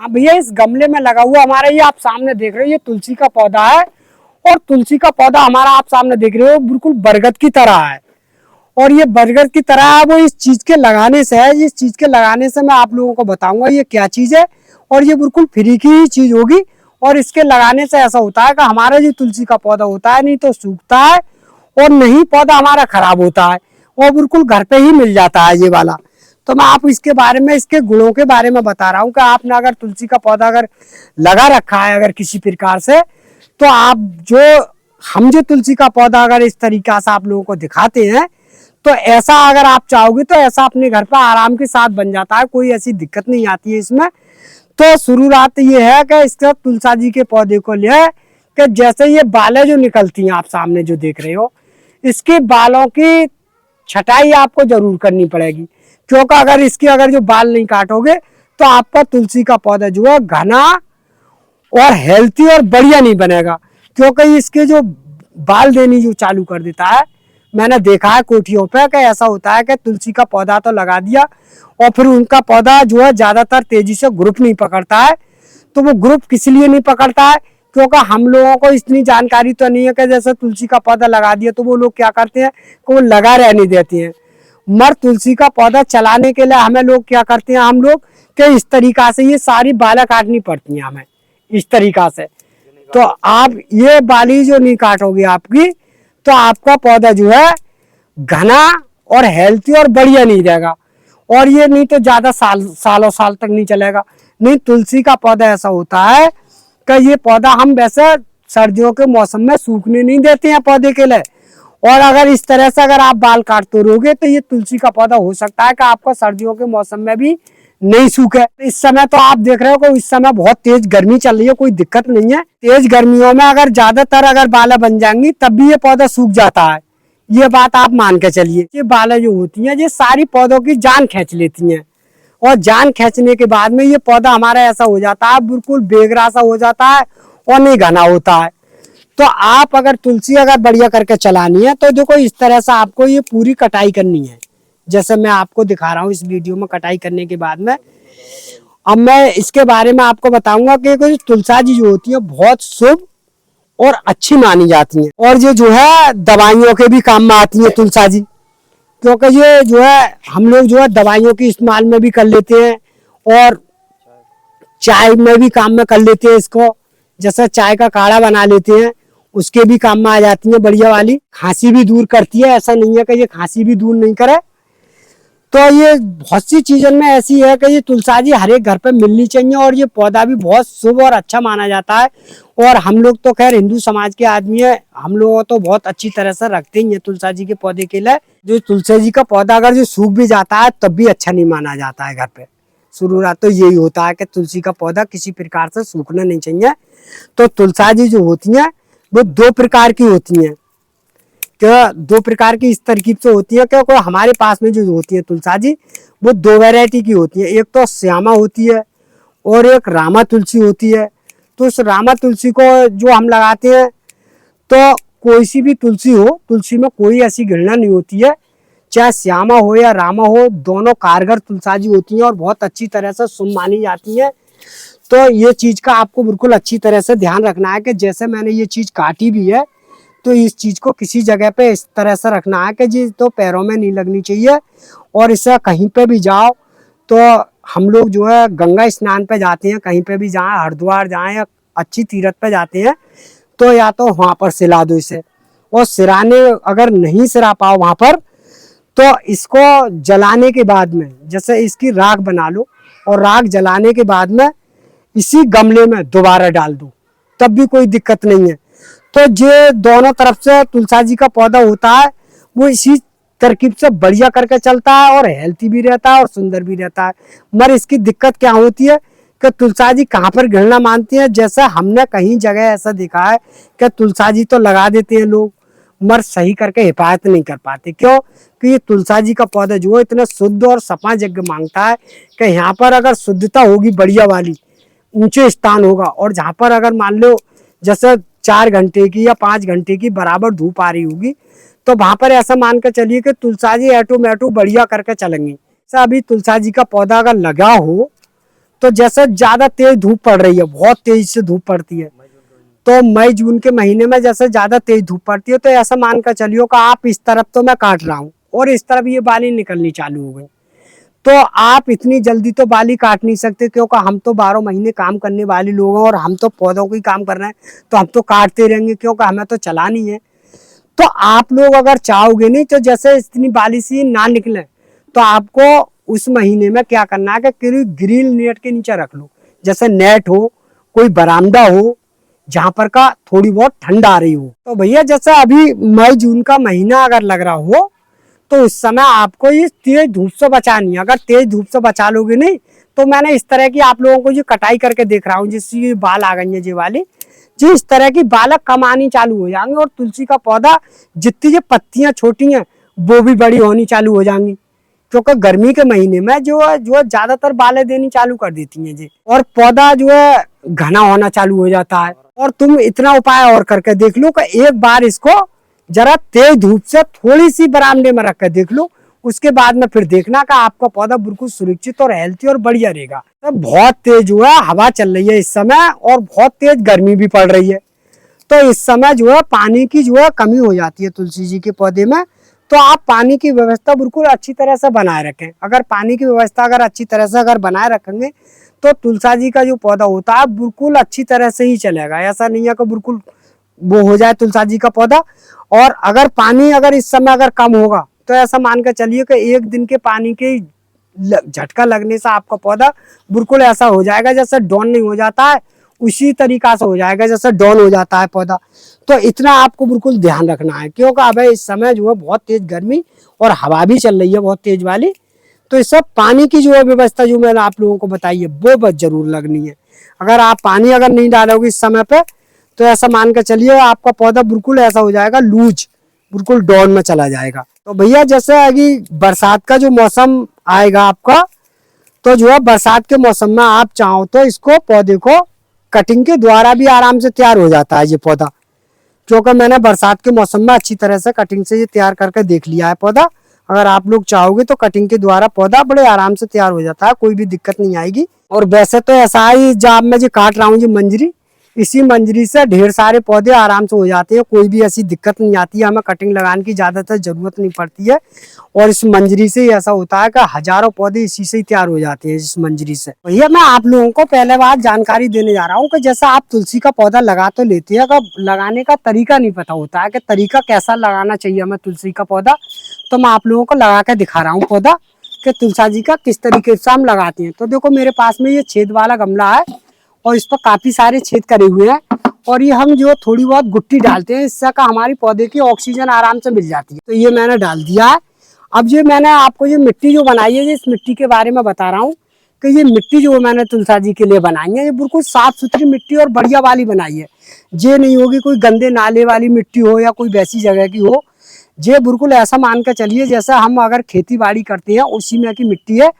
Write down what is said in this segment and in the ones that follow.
हाँ भैया, इस गमले में लगा हुआ हमारा ये आप सामने देख रहे हो, ये तुलसी का पौधा है। और तुलसी का पौधा हमारा आप सामने देख रहे हो बिल्कुल बरगद की तरह है। और ये बरगद की तरह है, वो इस चीज के लगाने से है। इस चीज के लगाने से मैं आप लोगों को बताऊंगा ये क्या चीज है। और ये बिल्कुल फ्री की ही चीज होगी। और इसके लगाने से ऐसा होता है कि हमारा जो तुलसी का पौधा होता है नहीं तो सूखता है और नहीं पौधा हमारा खराब होता है। और बिल्कुल घर पे ही मिल जाता है ये वाला। तो मैं आप इसके बारे में, इसके गुणों के बारे में बता रहा हूँ कि आपने अगर तुलसी का पौधा अगर लगा रखा है अगर किसी प्रकार से, तो आप हम जो तुलसी का पौधा अगर इस तरीका से आप लोगों को दिखाते हैं, तो ऐसा अगर आप चाहोगे तो ऐसा अपने घर पर आराम के साथ बन जाता है। कोई ऐसी दिक्कत नहीं आती है इसमें। तो शुरुआत ये है कि इसका तुलसा जी के पौधे को ले कि जैसे ये बालें जो निकलती हैं आप सामने जो देख रहे हो, इसके बालों की छटाई आपको जरूर करनी पड़ेगी। क्योंकि अगर इसके अगर जो बाल नहीं काटोगे तो आपका तुलसी का पौधा जो है घना और हेल्थी और बढ़िया नहीं बनेगा। क्योंकि इसके जो बाल देनी जो चालू कर देता है, मैंने देखा है कोठियों पे कि ऐसा होता है कि तुलसी का पौधा तो लगा दिया और फिर उनका पौधा जो है ज्यादातर तेजी से ग्रुप नहीं पकड़ता है। तो वो ग्रुप किस लिए नहीं पकड़ता है? क्योंकि हम लोगों को इतनी जानकारी तो नहीं है कि जैसे तुलसी का पौधा लगा दिया तो वो लोग क्या करते हैं कि वो लगा रहने देते हैं। मर तुलसी का पौधा चलाने के लिए हमें लोग क्या करते हैं, हम लोग कि इस तरीका से ये सारी बालें काटनी पड़ती हैं हमें इस तरीका से। तो आप ये बाली जो नहीं काटोगे आपकी, तो आपका पौधा जो है घना और हेल्थी और बढ़िया नहीं रहेगा। और ये नहीं तो ज्यादा सालों साल तक नहीं चलेगा। नहीं, तुलसी का पौधा ऐसा होता है कि ये पौधा हम वैसे सर्दियों के मौसम में सूखने नहीं देते हैं पौधे के लिए। और अगर इस तरह से अगर आप बाल काटते रहोगे तो ये तुलसी का पौधा हो सकता है कि आपको सर्दियों के मौसम में भी नहीं सूखे। इस समय तो आप देख रहे हो कि इस समय बहुत तेज गर्मी चल रही है, कोई दिक्कत नहीं है। तेज गर्मियों में अगर ज्यादातर अगर बालें बन जाएंगी तब भी ये पौधा सूख जाता है। ये बात आप मान के चलिए। ये बालें जो होती हैं ये सारी पौधों की जान खींच लेती हैं। और जान खींचने के बाद में ये पौधा हमारा ऐसा हो जाता है, बिल्कुल बेगरा सा हो जाता है और नहीं घना होता है। तो आप अगर तुलसी अगर बढ़िया करके चलानी है तो देखो इस तरह से आपको ये पूरी कटाई करनी है। जैसे मैं आपको दिखा रहा हूँ इस वीडियो में कटाई करने के बाद में। अब मैं इसके बारे में आपको बताऊंगा कि तुलसा जी जो होती है बहुत शुभ और अच्छी मानी जाती हैं। और ये जो है दवाइयों के भी काम में आती है तुलसा जी। क्योंकि ये जो है हम लोग जो है दवाइयों की इस्तेमाल में भी कर लेते हैं और चाय में भी काम में कर लेते हैं इसको। जैसे चाय का काढ़ा बना लेते हैं, उसके भी काम में आ जाती है बढ़िया वाली। खांसी भी दूर करती है, ऐसा नहीं है कि ये खांसी भी दूर नहीं करे। तो ये बहुत सी चीजों में ऐसी है कि ये तुलसा जी हर एक घर पे मिलनी चाहिए। और ये पौधा भी बहुत शुभ और अच्छा माना जाता है। और हम लोग तो खैर हिंदू समाज के आदमी है, हम लोग तो बहुत अच्छी तरह से रखते ही है तुलसा जी के पौधे के लिए। जो तुलसी जी का पौधा अगर जो सूख भी जाता है तब भी अच्छा नहीं माना जाता है घर पे। शुरुआत तो यही होता है कि तुलसी का पौधा किसी प्रकार से सूखना नहीं चाहिए। तो तुलसा जी जो होती है वो दो प्रकार की होती हैं। क्या दो प्रकार की इस तरकीब से होती है क्योंकि हमारे पास में जो होती है तुलसा जी वो दो वैरायटी की होती है। एक तो श्यामा होती है और एक रामा तुलसी होती है। तो उस रामा तुलसी को जो हम लगाते हैं तो कोई सी भी तुलसी हो, तुलसी में कोई ऐसी घृणा नहीं होती है। चाहे श्यामा हो या रामा हो, दोनों कारगर तुलसा जी होती हैं और बहुत अच्छी तरह से शुभ मानी जाती है। तो ये चीज का आपको बिल्कुल अच्छी तरह से ध्यान रखना है कि जैसे मैंने ये चीज काटी भी है तो इस चीज को किसी जगह पे इस तरह से रखना है कि जी तो पैरों में नहीं लगनी चाहिए। और इसे कहीं पे भी जाओ तो हम लोग जो है गंगा स्नान पे जाते हैं, कहीं पे भी जाएं, हरिद्वार जाएं या अच्छी तीर्थ पे जाते हैं तो या तो वहां पर सिला दो इसे। और सिराने अगर नहीं सिरा पाओ वहां पर तो इसको जलाने के बाद में जैसे इसकी राख बना लो और राख जलाने के बाद में इसी गमले में दोबारा डाल दो, तब भी कोई दिक्कत नहीं है। तो ये दोनों तरफ से तुलसा जी का पौधा होता है वो इसी तरकीब से बढ़िया करके चलता है और हेल्थी भी रहता है और सुंदर भी रहता है। मगर इसकी दिक्कत क्या होती है कि तुलसा जी कहाँ पर घृणा मानती है। जैसे हमने कहीं जगह ऐसा देखा है कि तुलसा जी तो लगा देते हैं लोग, मगर सही करके हिफाजत नहीं कर पाते। क्यों कि ये तुलसा जी का पौधा जो है इतना शुद्ध और सफा यज्ञ मांगता है कि यहाँ पर अगर शुद्धता होगी बढ़िया वाली, ऊंचे स्थान होगा और जहाँ पर अगर मान लो जैसे 4 घंटे की या 5 घंटे की बराबर धूप आ रही होगी तो वहां पर ऐसा मान कर चलिए कि तुलसा जी ऑटोमेटिक बढ़िया करके चलेंगी। अभी तुलसा जी का पौधा अगर लगा हो तो जैसे ज्यादा तेज धूप पड़ रही है, बहुत तेज से धूप पड़ती है, तो मई जून के महीने में जैसे ज्यादा तेज धूप पड़ती है, तो ऐसा मान कर चलियो कि आप इस तरफ तो मैं काट रहा हूँ और इस तरफ ये बाली निकलनी चालू हो गई, तो आप इतनी जल्दी तो बाली काट नहीं सकते, क्योंकि हम तो 12 महीने काम करने वाले लोग हैं और हम तो पौधों को ही काम कर रहे हैं, तो हम तो काटते रहेंगे, क्योंकि हमें तो चलानी है। तो आप लोग अगर चाहोगे नहीं तो जैसे इतनी बाली सी ना निकले, तो आपको उस महीने में क्या करना है कि ग्रिल नेट के नीचे रख लो, जैसे नेट हो, कोई बरामदा हो जहां पर का थोड़ी बहुत ठंड आ रही हो। तो भैया जैसे अभी मई जून का महीना अगर लग रहा हो, तो उस समय आपको ये तेज धूप से बचानी है। अगर तेज धूप से बचा लोगे नहीं, तो मैंने इस तरह की आप लोगों को जो कटाई करके देख रहा हूँ, जिसकी बाल आ गई है जी वाली, जी इस तरह की बालक कम आनी चालू हो जाएंगे, और तुलसी का पौधा जितनी जो पत्तियां छोटी हैं वो भी बड़ी होनी चालू हो जाएंगी, क्योंकि गर्मी के महीने में जो ज्यादातर बालें देनी चालू कर देती हैं जी, और पौधा जो है घना होना चालू हो जाता है। और तुम इतना उपाय और करके देख लो कि एक बार इसको जरा तेज धूप से थोड़ी सी बरामदे में रख कर देख लो, उसके बाद में फिर देखना कि आपका पौधा बिल्कुल सुरक्षित और हेल्थी और बढ़िया रहेगा। तो बहुत तेज जो है हवा चल रही है इस समय, और बहुत तेज गर्मी भी पड़ रही है, तो इस समय जो है पानी की जो है कमी हो जाती है तुलसी जी के पौधे में। तो आप पानी की व्यवस्था बिल्कुल अच्छी तरह से बनाए रखें। अगर पानी की व्यवस्था अगर अच्छी तरह से अगर बनाए रखेंगे, तो तुलसा जी का जो पौधा होता है बिल्कुल अच्छी तरह से ही चलेगा। ऐसा नहीं है कि बिल्कुल वो हो जाए तुलसा जी का पौधा। और अगर पानी अगर इस समय अगर कम होगा, तो ऐसा मान कर चलिए कि एक दिन के पानी के झटका लगने से आपका पौधा बिल्कुल ऐसा हो जाएगा जैसे डाउन नहीं हो जाता है, उसी तरीका से हो जाएगा जैसे डाउन हो जाता है पौधा। तो इतना आपको बिल्कुल ध्यान रखना है, क्योंकि अब इस समय जो है बहुत तेज गर्मी और हवा भी चल रही है बहुत तेज वाली। तो इस सब पानी की जो है व्यवस्था जो मैंने आप लोगों को बताई है वो बस जरूर लगनी है। अगर आप पानी अगर नहीं डालोगे इस समय पे, तो ऐसा मान कर चलिए आपका पौधा बिल्कुल ऐसा हो जाएगा लूज, बिल्कुल डाउन में चला जाएगा। तो भैया जैसे अभी बरसात का जो मौसम आएगा आपका, तो जो है बरसात के मौसम में आप चाहो तो इसको पौधे को कटिंग के द्वारा भी आराम से तैयार हो जाता है ये पौधा, क्योंकि मैंने बरसात के मौसम में अच्छी तरह से कटिंग से ये तैयार करके देख लिया है पौधा। अगर आप लोग चाहोगे तो कटिंग के द्वारा पौधा बड़े आराम से तैयार हो जाता है, कोई भी दिक्कत नहीं आएगी। और वैसे तो ऐसा ही जब मैं जो काट रहा हूँ जी मंजरी, इसी मंजरी से ढेर सारे पौधे आराम से हो जाते हैं, कोई भी ऐसी दिक्कत नहीं आती है, हमें कटिंग लगाने की ज्यादातर जरूरत नहीं पड़ती है। और इस मंजरी से ऐसा होता है कि हजारों पौधे इसी से ही तैयार हो जाते हैं इस मंजरी से। भैया मैं आप लोगों को पहले बार जानकारी देने जा रहा हूँ कि जैसा आप तुलसी का पौधा लगा तो लेते हैं, अगर लगाने का तरीका नहीं पता होता है कि तरीका कैसा लगाना चाहिए हमें तुलसी का पौधा, तो मैं आप लोगों को लगा के दिखा रहा हूँ पौधा कि तुलसा जी का किस तरीके से हम लगाते हैं। तो देखो मेरे पास में ये छेद वाला गमला है, और इस पर काफी सारे छेद करे हुए हैं, और ये हम जो थोड़ी बहुत गुट्टी डालते हैं, इससे का हमारी पौधे की ऑक्सीजन आराम से मिल जाती है। तो ये मैंने डाल दिया है। अब ये मैंने आपको ये मिट्टी जो बनाई है, इस मिट्टी के बारे में बता रहा हूँ कि ये मिट्टी जो मैंने तुलसा जी के लिए बनाई है, ये बिल्कुल साफ सुथरी मिट्टी और बढ़िया वाली बनाई है। ये नहीं होगी कोई गंदे नाले वाली मिट्टी हो या कोई वैसी जगह की हो, ये बिल्कुल ऐसा मान कर चलिए जैसे हम अगर खेती बाड़ी करते हैं उसी में की मिट्टी है।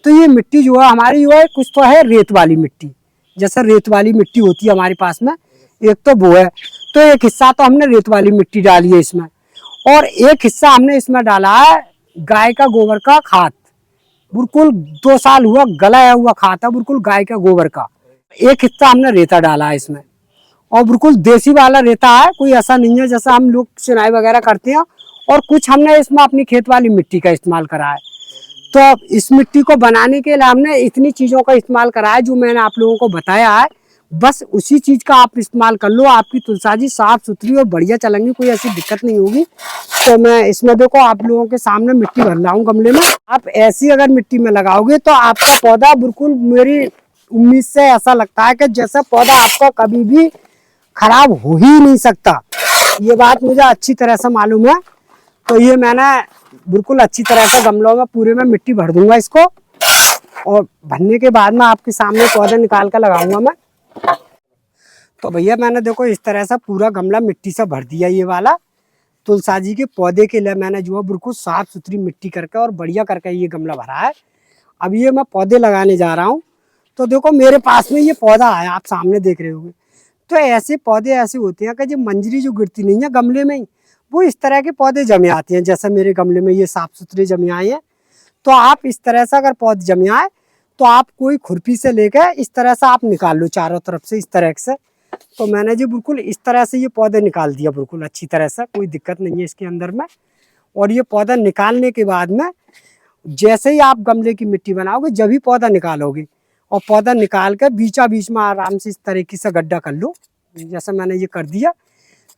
तो ये मिट्टी जो है हमारी जो है कुछ तो है रेत वाली मिट्टी, जैसे रेत वाली मिट्टी होती है हमारे पास में, एक तो वो है। तो एक हिस्सा तो हमने रेत वाली मिट्टी डाली है इसमें, और एक हिस्सा हमने इसमें डाला है गाय का गोबर का खाद, बिल्कुल 2 साल हुआ गलाया हुआ खाद है बिल्कुल गाय का गोबर का। एक हिस्सा हमने रेता डाला है इसमें, और बिल्कुल देसी वाला रेता है, कोई ऐसा नहीं है जैसा हम लोग सिंचाई वगैरह करते हैं। और कुछ हमने इसमें अपनी खेत वाली मिट्टी का इस्तेमाल करा है। तो इस मिट्टी को बनाने के लिए हमने इतनी चीज़ों का इस्तेमाल करा है जो मैंने आप लोगों को बताया है, बस उसी चीज़ का आप इस्तेमाल कर लो, आपकी तुलसा जी साफ सुथरी और बढ़िया चलेंगी, कोई ऐसी दिक्कत नहीं होगी। तो मैं इसमें देखो आप लोगों के सामने मिट्टी भर रहा हूँ गमले में। आप ऐसी अगर मिट्टी में लगाओगे तो आपका पौधा बिल्कुल मेरी उम्मीद से ऐसा लगता है कि जैसा पौधा आपका कभी भी खराब हो ही नहीं सकता। ये बात मुझे अच्छी तरह से मालूम है। तो ये मैंने बिल्कुल अच्छी तरह से गमलों में पूरे में मिट्टी भर दूंगा इसको, और भरने के बाद में आपके सामने पौधा निकाल कर लगाऊंगा मैं। तो भैया मैंने देखो इस तरह से पूरा गमला मिट्टी से भर दिया। ये वाला तुलसा जी के पौधे के लिए मैंने जो है बिल्कुल साफ सुथरी मिट्टी करके और बढ़िया करके ये गमला भरा है। अब ये मैं पौधे लगाने जा रहा हूँ। तो देखो मेरे पास में ये पौधा है, आप सामने देख रहे होंगे। तो ऐसे पौधे ऐसे होते हैं कि जो मंजरी जो गिरती नहीं है गमले में ही, वो इस तरह के पौधे जमे आते हैं। जैसे मेरे गमले में ये साफ सुथरे जमे आए हैं, तो आप इस तरह से अगर पौधे जमे आए तो आप कोई खुरपी से लेकर इस तरह से आप निकाल लो चारों तरफ से इस तरह से। तो मैंने जी बिल्कुल इस तरह से ये पौधे निकाल दिया बिल्कुल अच्छी तरह से, कोई दिक्कत नहीं है इसके अंदर में। और ये पौधा निकालने के बाद में जैसे ही आप गमले की मिट्टी बनाओगे, जब भी पौधा निकालोगे, और पौधा निकाल कर बीचा बीच में आराम से इस तरीके से गड्ढा कर लो, जैसे मैंने ये कर दिया।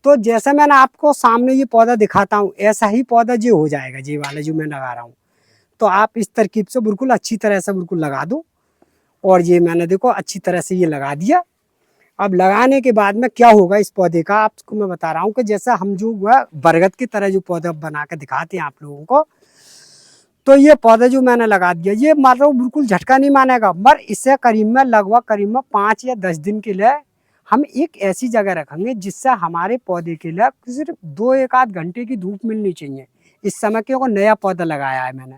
तो जैसे मैंने आपको सामने ये पौधा दिखाता हूँ, ऐसा ही पौधा जो हो जाएगा, ये वाला जो मैं लगा रहा हूँ। तो आप इस तरकीब से बिल्कुल अच्छी तरह से बिल्कुल लगा दो। और ये मैंने देखो अच्छी तरह से ये लगा दिया। अब लगाने के बाद में क्या होगा इस पौधे का, आपको मैं बता रहा हूँ कि जैसे हम जो बरगद की तरह जो पौधा बना के दिखाते हैं आप लोगों को, तो ये पौधा जो मैंने लगा दिया, ये मतलब बिल्कुल झटका नहीं मानेगा, मगर इससे लगभग करीब में 5 या 10 दिन के लिए हम एक ऐसी जगह रखेंगे जिससे हमारे पौधे के लिए सिर्फ 2-1 घंटे की धूप मिलनी चाहिए। इस समय क्योंकि नया पौधा लगाया है मैंने,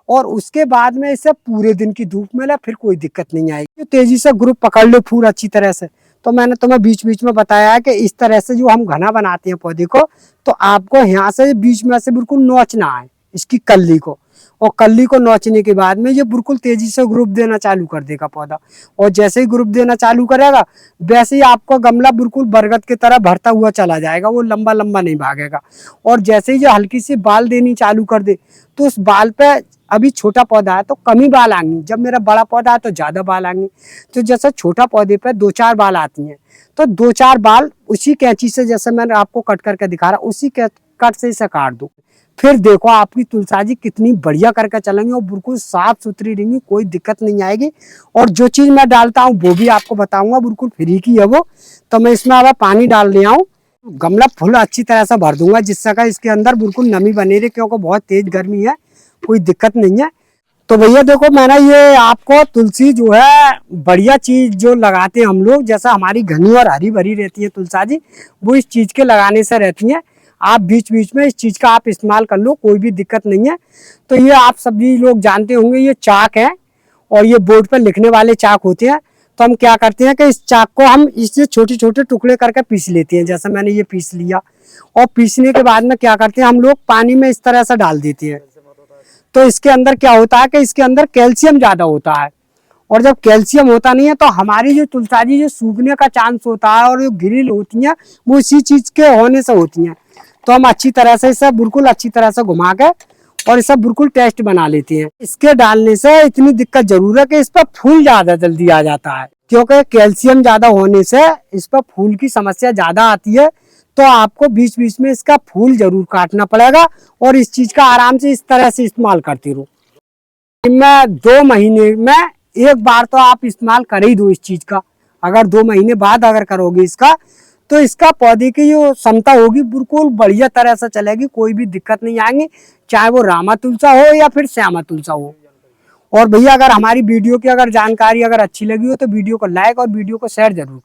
और उसके बाद में इसे पूरे दिन की धूप मिले, फिर कोई दिक्कत नहीं आएगी। तेजी से ग्रुप पकड़ लो फूल अच्छी तरह से। तो मैंने तुम्हें बीच बीच में बताया है कि इस तरह से जो हम घना बनाते हैं पौधे को, तो आपको यहाँ से बीच में से बिल्कुल नोचना है इसकी कल्ली को, और कल्ली को नोचने के बाद में ये बिल्कुल तेजी से ग्रुप देना चालू कर देगा पौधा। और जैसे ही ग्रुप देना चालू करेगा, वैसे ही आपका गमला बिल्कुल बरगद की तरह भरता हुआ चला जाएगा, वो लंबा लंबा नहीं भागेगा। और जैसे ही ये हल्की सी बाल देनी चालू कर दे, तो उस बाल पे, अभी छोटा पौधा है तो कम ही बाल आएंगे, जब मेरा बड़ा पौधा है तो ज़्यादा बाल आएंगे। तो जैसे छोटा पौधे पे 2-4 बाल आती हैं, तो 2-4 बाल उसी कैंची से, जैसे मैंने आपको कट करके दिखा रहा, उसी कट से इसे काट दो। फिर देखो आपकी तुलसा जी कितनी बढ़िया करके चलेंगी और बिल्कुल साफ सुथरी रहेंगी, कोई दिक्कत नहीं आएगी। और जो चीज़ मैं डालता हूँ वो भी आपको बताऊंगा, बिल्कुल फ्री की है वो। तो मैं इसमें अब पानी डाल रहा हूँ, गमला फुल अच्छी तरह से भर दूंगा जिससे कि इसके अंदर बिल्कुल नमी बनी रहे, क्योंकि बहुत तेज गर्मी है, कोई दिक्कत नहीं है। तो भैया देखो मैंने ये आपको तुलसी जो है बढ़िया चीज जो लगाते हैं हम लोग, जैसा हमारी घनी और हरी भरी रहती है तुलसा जी, वो इस चीज के लगाने से रहती है। आप बीच बीच में इस चीज का आप इस्तेमाल कर लो, कोई भी दिक्कत नहीं है। तो ये आप सभी लोग जानते होंगे, ये चाक है और ये बोर्ड पर लिखने वाले चाक होते हैं। तो हम क्या करते हैं कि इस चाक को हम इससे छोटे छोटे टुकड़े करके पीस लेते हैं, जैसे मैंने ये पीस लिया। और पीसने के बाद में क्या करते हैं हम लोग, पानी में इस तरह से डाल देते हैं। तो इसके अंदर क्या होता है कि इसके अंदर कैल्शियम ज्यादा होता है, और जब कैल्शियम होता नहीं है तो हमारी जो तुलसा जी जो सूखने का चांस होता है, और जो गिरिल होती हैं वो इसी चीज के होने से होती हैं। तो हम अच्छी तरह से इसे बिल्कुल अच्छी तरह से घुमा के और इसे बिल्कुल टेस्ट बना लेते हैं। इसके डालने से इतनी दिक्कत जरूर है कि इस पर फूल ज्यादा जल्दी आ जाता है, क्योंकि कैल्शियम ज्यादा होने से इस पर फूल की समस्या ज्यादा आती है। तो आपको बीच बीच में इसका फूल जरूर काटना पड़ेगा, और इस चीज का आराम से इस तरह से इस्तेमाल करते रहो। मैं 2 महीने में एक बार तो आप इस्तेमाल कर ही दो इस चीज का। अगर 2 महीने बाद अगर करोगे इसका, तो इसका पौधे की जो क्षमता होगी बिल्कुल बढ़िया तरह से चलेगी, कोई भी दिक्कत नहीं आएंगी, चाहे वो रामा तुलसा हो या फिर श्यामा तुलसा हो। और भैया अगर हमारी वीडियो की अगर जानकारी अगर अच्छी लगी हो तो वीडियो को लाइक और वीडियो को शेयर जरूर।